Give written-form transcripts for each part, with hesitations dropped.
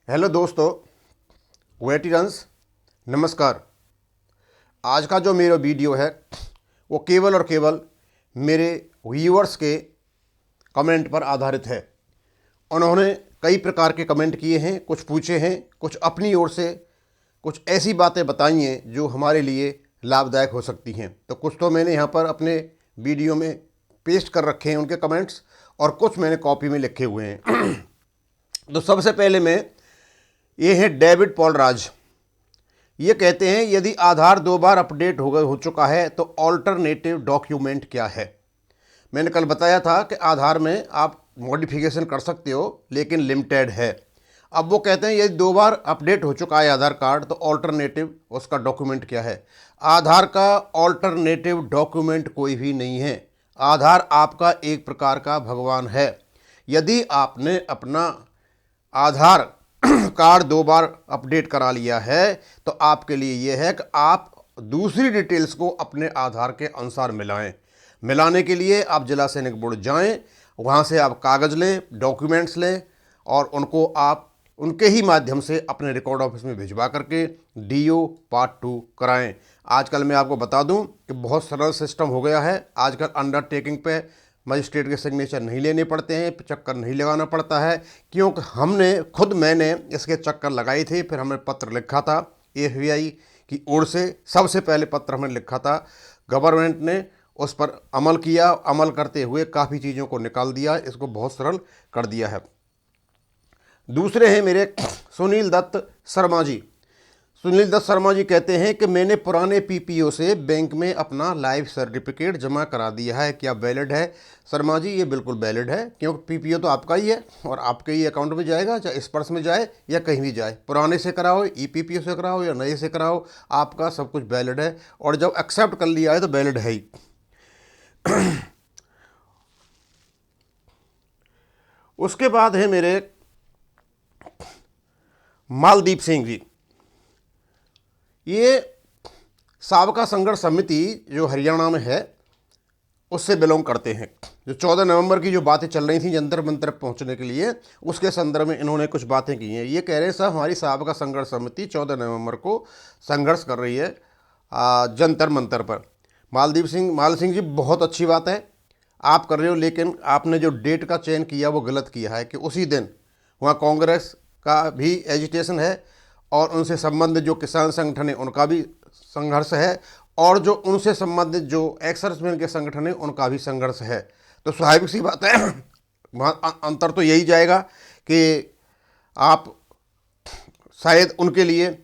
Hello दोस्तों, वेटिरन्स, नमस्कार। आज का जो मेरा वीडियो है वो केवल और केवल मेरे व्यूअर्स के कमेंट पर आधारित है। उन्होंने कई प्रकार के कमेंट किए हैं, कुछ पूछे हैं, कुछ अपनी ओर से कुछ ऐसी बातें बताई हैं जो हमारे लिए लाभदायक हो सकती हैं। तो कुछ तो मैंने यहाँ पर अपने वीडियो में पेस्ट कर रखे हैं उनके कमेंट्स, और कुछ मैंने कॉपी में लिखे हुए हैं। तो सबसे पहले मैं, ये है डेविड पॉल राज। ये कहते हैं यदि आधार 2 बार अपडेट हो चुका है तो ऑल्टरनेटिव डॉक्यूमेंट क्या है। मैंने कल बताया था कि आधार में आप मॉडिफिकेशन कर सकते हो लेकिन लिमिटेड है। अब वो कहते हैं यदि 2 बार अपडेट हो चुका है आधार कार्ड तो ऑल्टरनेटिव उसका डॉक्यूमेंट क्या है। आधार का ऑल्टरनेटिव डॉक्यूमेंट कोई भी नहीं है। आधार आपका एक प्रकार का भगवान है। यदि आपने अपना आधार कार्ड 2 बार अपडेट करा लिया है तो आपके लिए यह है कि आप दूसरी डिटेल्स को अपने आधार के अनुसार मिलाएं। मिलाने के लिए आप जिला सैनिक बोर्ड जाएं, वहाँ से आप कागज़ लें, डॉक्यूमेंट्स लें, और उनको आप उनके ही माध्यम से अपने रिकॉर्ड ऑफिस में भिजवा करके DO पार्ट 2 कराएं। आजकल मैं आपको बता दूं कि बहुत सरल सिस्टम हो गया है। आजकल अंडरटेकिंग पे मजिस्ट्रेट के सिग्नेचर नहीं लेने पड़ते हैं, चक्कर नहीं लगाना पड़ता है, क्योंकि मैंने इसके चक्कर लगाए थे। फिर हमने पत्र लिखा था FBI की ओर से, सबसे पहले पत्र हमने लिखा था। गवर्नमेंट ने उस पर अमल किया, अमल करते हुए काफ़ी चीज़ों को निकाल दिया, इसको बहुत सरल कर दिया है। दूसरे हैं मेरे सुनील दत्त शर्मा जी। सुनील दत्त शर्मा जी कहते हैं कि मैंने पुराने PPO से बैंक में अपना लाइफ सर्टिफिकेट जमा करा दिया है, क्या वैलिड है। शर्मा जी, ये बिल्कुल वैलिड है, क्योंकि PPO तो आपका ही है और आपके ही अकाउंट में जाएगा, चाहे स्पर्श में जाए या कहीं भी जाए। पुराने से कराओ, EPPO से कराओ या नए से कराओ, आपका सब कुछ वैलिड है, और जब एक्सेप्ट कर लिया है तो वैलिड है ही। उसके बाद है मेरे मालदीप सिंह जी। ये साबका संघर्ष समिति जो हरियाणा में है उससे बिलोंग करते हैं। जो 14 नवंबर की जो बातें चल रही थी जंतर मंतर पहुंचने के लिए, उसके संदर्भ में इन्होंने कुछ बातें की हैं। ये कह रहे हैं साहब, हमारी साबका संघर्ष समिति 14 नवंबर को संघर्ष कर रही है जंतर मंतर पर। माल सिंह जी, बहुत अच्छी बात है आप कर रहे हो, लेकिन आपने जो डेट का चयन किया वो गलत किया है कि उसी दिन वहाँ कांग्रेस का भी एजिटेशन है, और उनसे संबंधित जो किसान संगठन है उनका भी संघर्ष है, और जो उनसे संबंधित जो एक्स-सर्विसमैन के संगठन है उनका भी संघर्ष है। तो स्वाभाविक सी बात है, वहाँ अंतर तो यही जाएगा कि आप शायद उनके लिए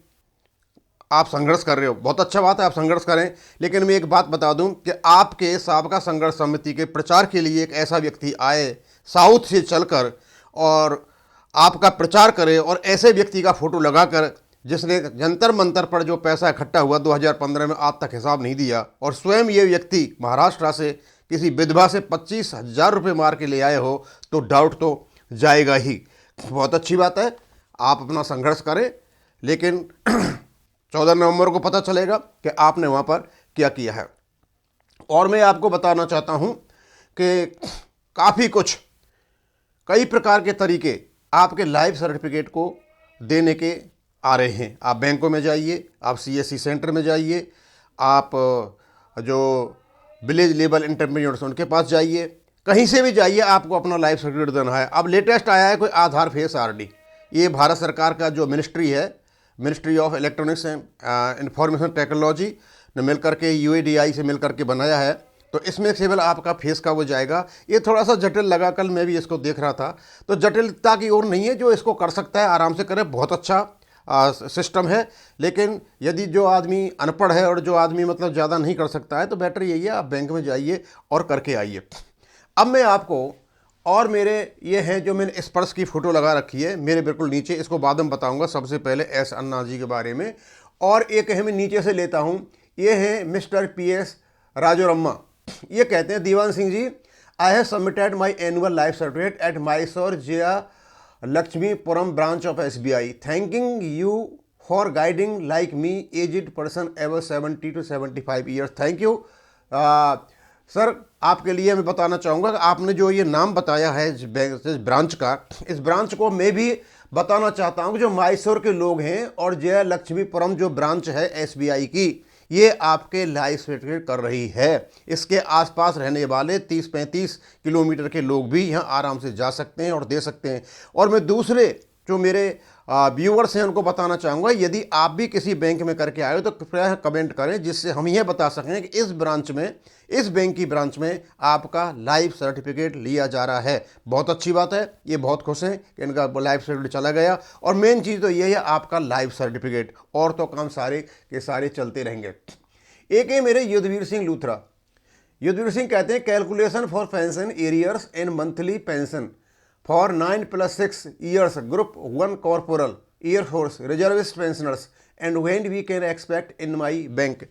आप संघर्ष कर रहे हो। बहुत अच्छा बात है, आप संघर्ष करें, लेकिन मैं एक बात बता दूं कि आपके साबका संघर्ष समिति के प्रचार के लिए एक ऐसा व्यक्ति आए साउथ से चलकर और आपका प्रचार करे, और ऐसे व्यक्ति का फोटो लगाकर जिसने जंतर मंतर पर जो पैसा इकट्ठा हुआ 2015 में आज तक हिसाब नहीं दिया, और स्वयं ये व्यक्ति महाराष्ट्र से किसी विधवा से 25,000 रुपये मार के ले आए हो, तो डाउट तो जाएगा ही। बहुत अच्छी बात है, आप अपना संघर्ष करें, लेकिन 14 नवंबर को पता चलेगा कि आपने वहाँ पर क्या किया है। और मैं आपको बताना चाहता हूँ कि काफ़ी कुछ कई प्रकार के तरीके आपके लाइफ सर्टिफिकेट को देने के आ रहे हैं। आप बैंकों में जाइए, आप CSC सेंटर में जाइए, आप जो विलेज लेवल इंटरमीडिएट्स उनके पास जाइए, कहीं से भी जाइए, आपको अपना लाइफ सर्टिफिकेट देना है। अब लेटेस्ट आया है कोई आधार फेस RD, ये भारत सरकार का जो मिनिस्ट्री है, ministry of electronics and information technology ने मिलकर के UIDAI से मिलकर के बनाया है। तो इसमें केवल आपका फेस का वो जाएगा। ये थोड़ा सा जटिल लगा, कल मैं भी इसको देख रहा था, तो जटिलता की ओर नहीं है। जो इसको कर सकता है आराम से करे, बहुत अच्छा सिस्टम है। लेकिन यदि जो आदमी अनपढ़ है और जो आदमी मतलब ज़्यादा नहीं कर सकता है, तो बेटर यही है आप बैंक में जाइए और करके आइए। अब मैं आपको, और मेरे ये हैं जो मैंने स्पर्श की फ़ोटो लगा रखी है मेरे बिल्कुल नीचे, इसको बाद में बताऊंगा। सबसे पहले S अन्ना जी के बारे में, और एक है मैं नीचे से लेता हूँ, ये है मिस्टर PS राजोरम्मा। ये कहते हैं, Diwan Singh ji, I have submitted my annual life certificate at Mysore Jaya Lakshmipuram branch of SBI, thanking you for guiding like me aged person ever 70 to 75 years. Thank you sir. आपके लिए मैं बताना चाहूँगा कि आपने जो ये नाम बताया है इस ब्रांच का, इस ब्रांच को मैं भी बताना चाहता हूं कि जो मैसूर के लोग हैं और जय लक्ष्मीपुरम जो ब्रांच है एसबीआई की, ये आपके लाइफ सर्टिफिकेट कर रही है। इसके आसपास रहने वाले 30-35 किलोमीटर के लोग भी यहाँ आराम से जा सकते हैं और दे सकते हैं। और मैं दूसरे जो मेरे व्यूअर्स हैं उनको बताना चाहूँगा, यदि आप भी किसी बैंक में करके आए हो तो कृपया कमेंट करें, जिससे हम यह बता सकें कि इस ब्रांच में, इस बैंक की ब्रांच में आपका लाइफ सर्टिफिकेट लिया जा रहा है। बहुत अच्छी बात है, ये बहुत खुश हैं कि इनका लाइफ सर्टिफिकेट चला गया। और मेन चीज़ तो यही है, आपका लाइफ सर्टिफिकेट, और तो काम सारे के सारे चलते रहेंगे। एक है मेरे युद्धवीर सिंह लूथरा। युद्धवीर सिंह कहते हैं, calculation for pension arrears and monthly pension for 9+6 years group 1 corporal air force reservist pensioners and when we can expect in my bank.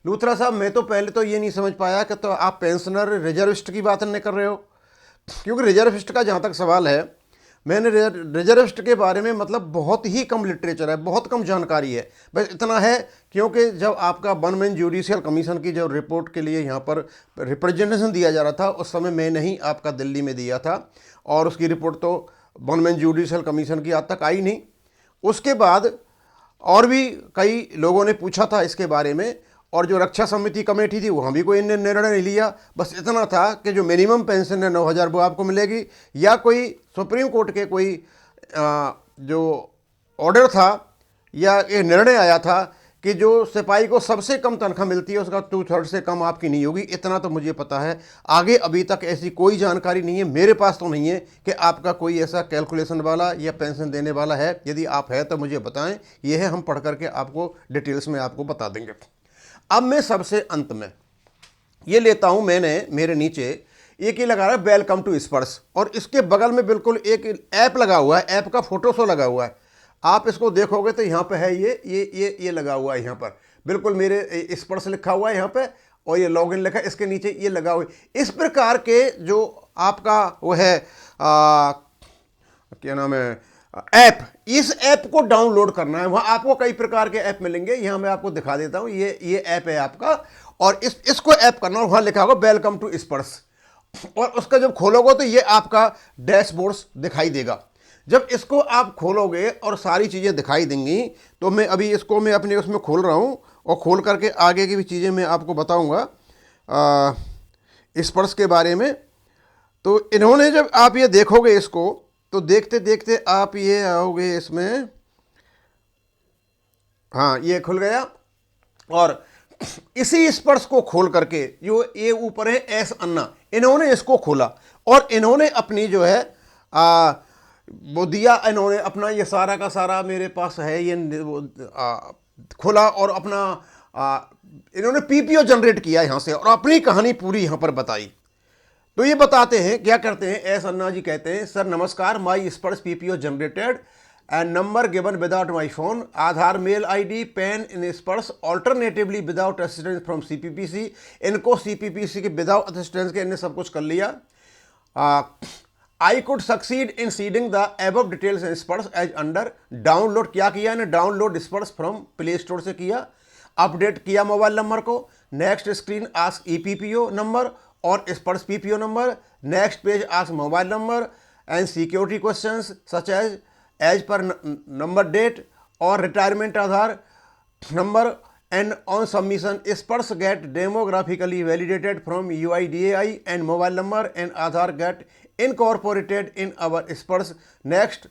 Luthra sahab, मैं तो पहले तो ये नहीं समझ पाया कि तो आप पेंशनर रिजर्विस्ट की बात नहीं कर रहे हो, क्योंकि रिजर्विस्ट का जहाँ तक सवाल है, मैंने रिजर्विस्ट के बारे में मतलब बहुत ही कम लिटरेचर है, बहुत कम जानकारी है। बस इतना है, क्योंकि जब आपका वन मैन जुडिशियल कमीशन की जो रिपोर्ट के लिए यहाँ पर रिप्रेजेंटेशन दिया जा रहा था, उस समय मैंने ही आपका दिल्ली में दिया था, और उसकी रिपोर्ट तो वन मैन जुडिशियल कमीशन की आज तक आई नहीं। उसके बाद और भी कई लोगों ने पूछा था इसके बारे में, और जो रक्षा समिति कमेटी थी वहाँ भी कोई निर्णय नहीं लिया। बस इतना था कि जो मिनिमम पेंशन है 9,000 वो आपको मिलेगी, या कोई सुप्रीम कोर्ट के कोई जो ऑर्डर था या ये निर्णय आया था कि जो सिपाही को सबसे कम तनख्वाह मिलती है उसका 2/3 से कम आपकी नहीं होगी। इतना तो मुझे पता है, आगे अभी तक ऐसी कोई जानकारी नहीं है, मेरे पास तो नहीं है कि आपका कोई ऐसा कैलकुलेशन वाला या पेंशन देने वाला है। यदि आप है तो मुझे बताएं, ये है, हम पढ़ करके आपको डिटेल्स में आपको बता देंगे। अब मैं सबसे अंत में ये लेता हूं, मैंने मेरे नीचे एक ही लगा रहा है वेलकम टू स्पर्श, और इसके बगल में बिल्कुल एक ऐप लगा हुआ है, ऐप का फोटो शो लगा हुआ है। आप इसको देखोगे तो यहाँ पे है ये लगा हुआ है, यहाँ पर बिल्कुल मेरे स्पर्श लिखा हुआ है यहाँ पे, और ये लॉगिन लिखा है, इसके नीचे ये लगा हुआ है। इस प्रकार के जो आपका वो है क्या नाम है ऐप, इस ऐप को डाउनलोड करना है। वहाँ आपको कई प्रकार के ऐप मिलेंगे, यहाँ मैं आपको दिखा देता हूँ, ये ऐप है आपका, और इसको ऐप करना, और वहाँ लिखा होगा वेलकम टू स्पर्श, और उसका जब खोलोगे तो ये आपका डैशबोर्ड दिखाई देगा। जब इसको आप खोलोगे और सारी चीज़ें दिखाई देंगी, तो मैं अभी इसको मैं अपने उसमें खोल रहा हूँ, और खोल करके आगे की भी चीज़ें मैं आपको बताऊँगा स्पर्श के बारे में। तो इन्होंने जब आप ये देखोगे इसको, तो देखते देखते आप ये आओगे इसमें, हाँ ये खुल गया, और इसी स्पर्श को खोल करके जो ये ऊपर है एस अन्ना, इन्होंने इसको खोला, और इन्होंने अपनी जो है वो दिया, इन्होंने अपना ये सारा का सारा मेरे पास है ये खोला, और अपना इन्होंने पीपीओ जनरेट किया यहाँ से, और अपनी कहानी पूरी यहाँ पर बताई। तो ये बताते हैं, क्या करते हैं, एस अन्ना जी कहते हैं, सर नमस्कार, my Sparsh PPO generated and number given without my phone, Aadhaar, mail ID, PAN in Sparsh, alternatively without assistance from CPPC. इनको सीपीपीसी के विदाउट असिस्टेंस के इन्हें सब कुछ कर लिया। I could succeed in seeding the above details in Sparsh as under. Download क्या किया इन्हें, डाउनलोड स्पर्श फ्रॉम प्ले स्टोर से किया, अपडेट किया मोबाइल नंबर को, next screen ask EPPO number और Sparsh PPO number, next page ask mobile number and security questions such as पर नंबर डेट और retirement Aadhaar number, and on submission Spurs get demographically validated from UIDAI and mobile number, and Aadhaar get incorporated in our Spurs. Next,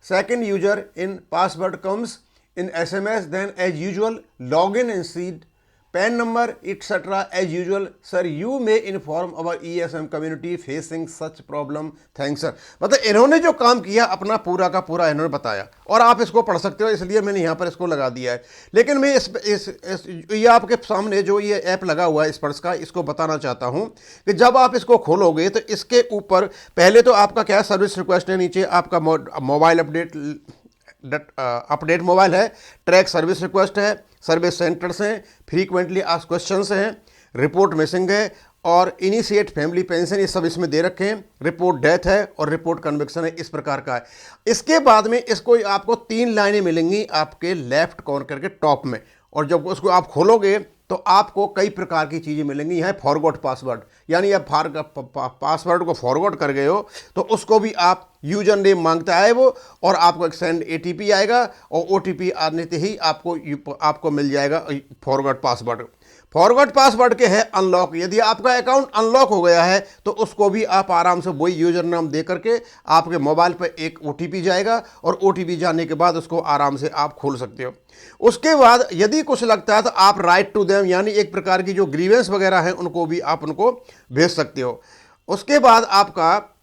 second user in password comes in SMS, then as usual login and seed PAN number etc. as usual. Sir, you may inform our ESM community facing such problem. Thanks sir. मतलब इन्होंने जो काम किया अपना पूरा का पूरा इन्होंने बताया, और आप इसको पढ़ सकते हो, इसलिए मैंने यहाँ पर इसको लगा दिया है। लेकिन मैं ये आपके सामने जो ये ऐप लगा हुआ है स्पर्श का, इसको बताना चाहता हूँ कि जब आप इसको खोलोगे तो इसके ऊपर पहले तो आपका क्या सर्विस रिक्वेस्ट है, नीचे आपका मोबाइल अपडेट मोबाइल है, ट्रैक सर्विस रिक्वेस्ट है, सर्विस सेंटर्स हैं, फ्रीक्वेंटली आस्क्ड क्वेश्चंस हैं, रिपोर्ट मिसिंग है, और इनिशिएट फैमिली पेंशन, ये सब इसमें दे रखे हैं, रिपोर्ट डेथ है और रिपोर्ट कन्विक्शन है, इस प्रकार का है। इसके बाद में इसको आपको 3 लाइनें मिलेंगी आपके लेफ्ट कॉर्नर के टॉप में, और जब उसको आप खोलोगे तो आपको कई प्रकार की चीज़ें मिलेंगी। यहाँ फॉरगॉट पासवर्ड, यानी आप पासवर्ड को फॉरगॉट कर गए हो तो उसको भी आप यूजर नेम मांगता है वो, और आपको एक सेंड ATP आएगा, और OTP आने से ही आपको मिल जाएगा फॉरगॉट पासवर्ड। फॉरगॉट पासवर्ड के है अनलॉक। यदि आपका अकाउंट अनलॉक हो गया है तो उसको भी आप आराम से वही यूजर नाम दे करके आपके मोबाइल पर एक OTP जाएगा, और OTP जाने के बाद उसको आराम से आप खोल सकते हो। उसके बाद यदि कुछ लगता है तो आप राइट टू देम, यानी एक प्रकार की जो ग्रीवेंस वगैरह हैं उनको भी आप उनको भेज सकते हो। उसके बाद आपका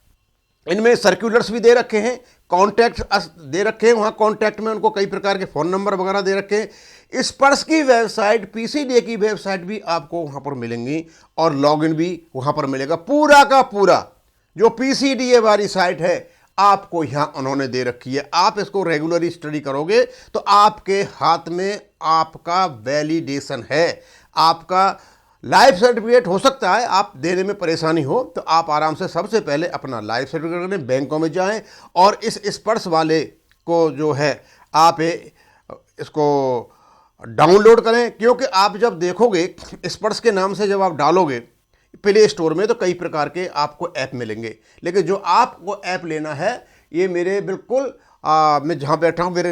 इनमें सर्कुलर्स भी दे रखे हैं, कॉन्टैक्ट दे रखे हैं, वहाँ कॉन्टैक्ट में उनको कई प्रकार के फ़ोन नंबर वगैरह दे रखे हैं। स्पर्श की वेबसाइट, PCDA की वेबसाइट भी आपको वहाँ पर मिलेंगी, और लॉगिन भी वहाँ पर मिलेगा। पूरा का पूरा जो PCDA वाली साइट है आपको यहाँ उन्होंने दे रखी है। आप इसको रेगुलरली स्टडी करोगे तो आपके हाथ में आपका वैलिडेशन है, आपका लाइफ सर्टिफिकेट हो सकता है आप देने में परेशानी हो, तो आप आराम से सबसे पहले अपना लाइफ सर्टिफिकेट करें, बैंकों में जाएं, और इस स्पर्श वाले को जो है आप इसको डाउनलोड करें। क्योंकि आप जब देखोगे स्पर्श के नाम से जब आप डालोगे प्ले स्टोर में तो कई प्रकार के आपको ऐप मिलेंगे, लेकिन जो आपको ऐप लेना है ये मेरे बिल्कुल मैं जहाँ बैठा हूँ मेरे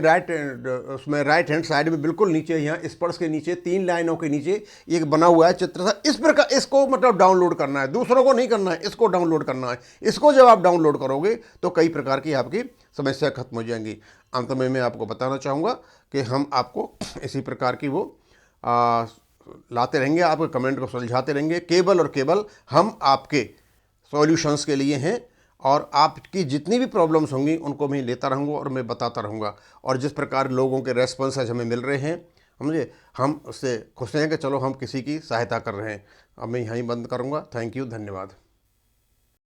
उसमें राइट हैंड साइड में बिल्कुल नीचे, यहाँ स्पर्श के नीचे 3 लाइनों के नीचे एक बना हुआ है चित्र सा, इस प्रकार इसको मतलब डाउनलोड करना है, दूसरों को नहीं करना है, इसको डाउनलोड करना है। इसको जब आप डाउनलोड करोगे तो कई प्रकार की आपकी समस्या खत्म हो जाएंगी। अंत में मैं आपको बताना चाहूँगा कि हम आपको इसी प्रकार की वो लाते रहेंगे, आपके कमेंट को सुलझाते रहेंगे। केवल और केवल हम आपके सॉल्यूशंस के लिए हैं, और आपकी जितनी भी प्रॉब्लम्स होंगी उनको मैं लेता रहूँगा और मैं बताता रहूँगा। और जिस प्रकार लोगों के रेस्पॉन्स हमें मिल रहे हैं, हम उससे खुश हैं कि चलो हम किसी की सहायता कर रहे हैं। अब मैं यहीं बंद करूँगा। थैंक यू, धन्यवाद।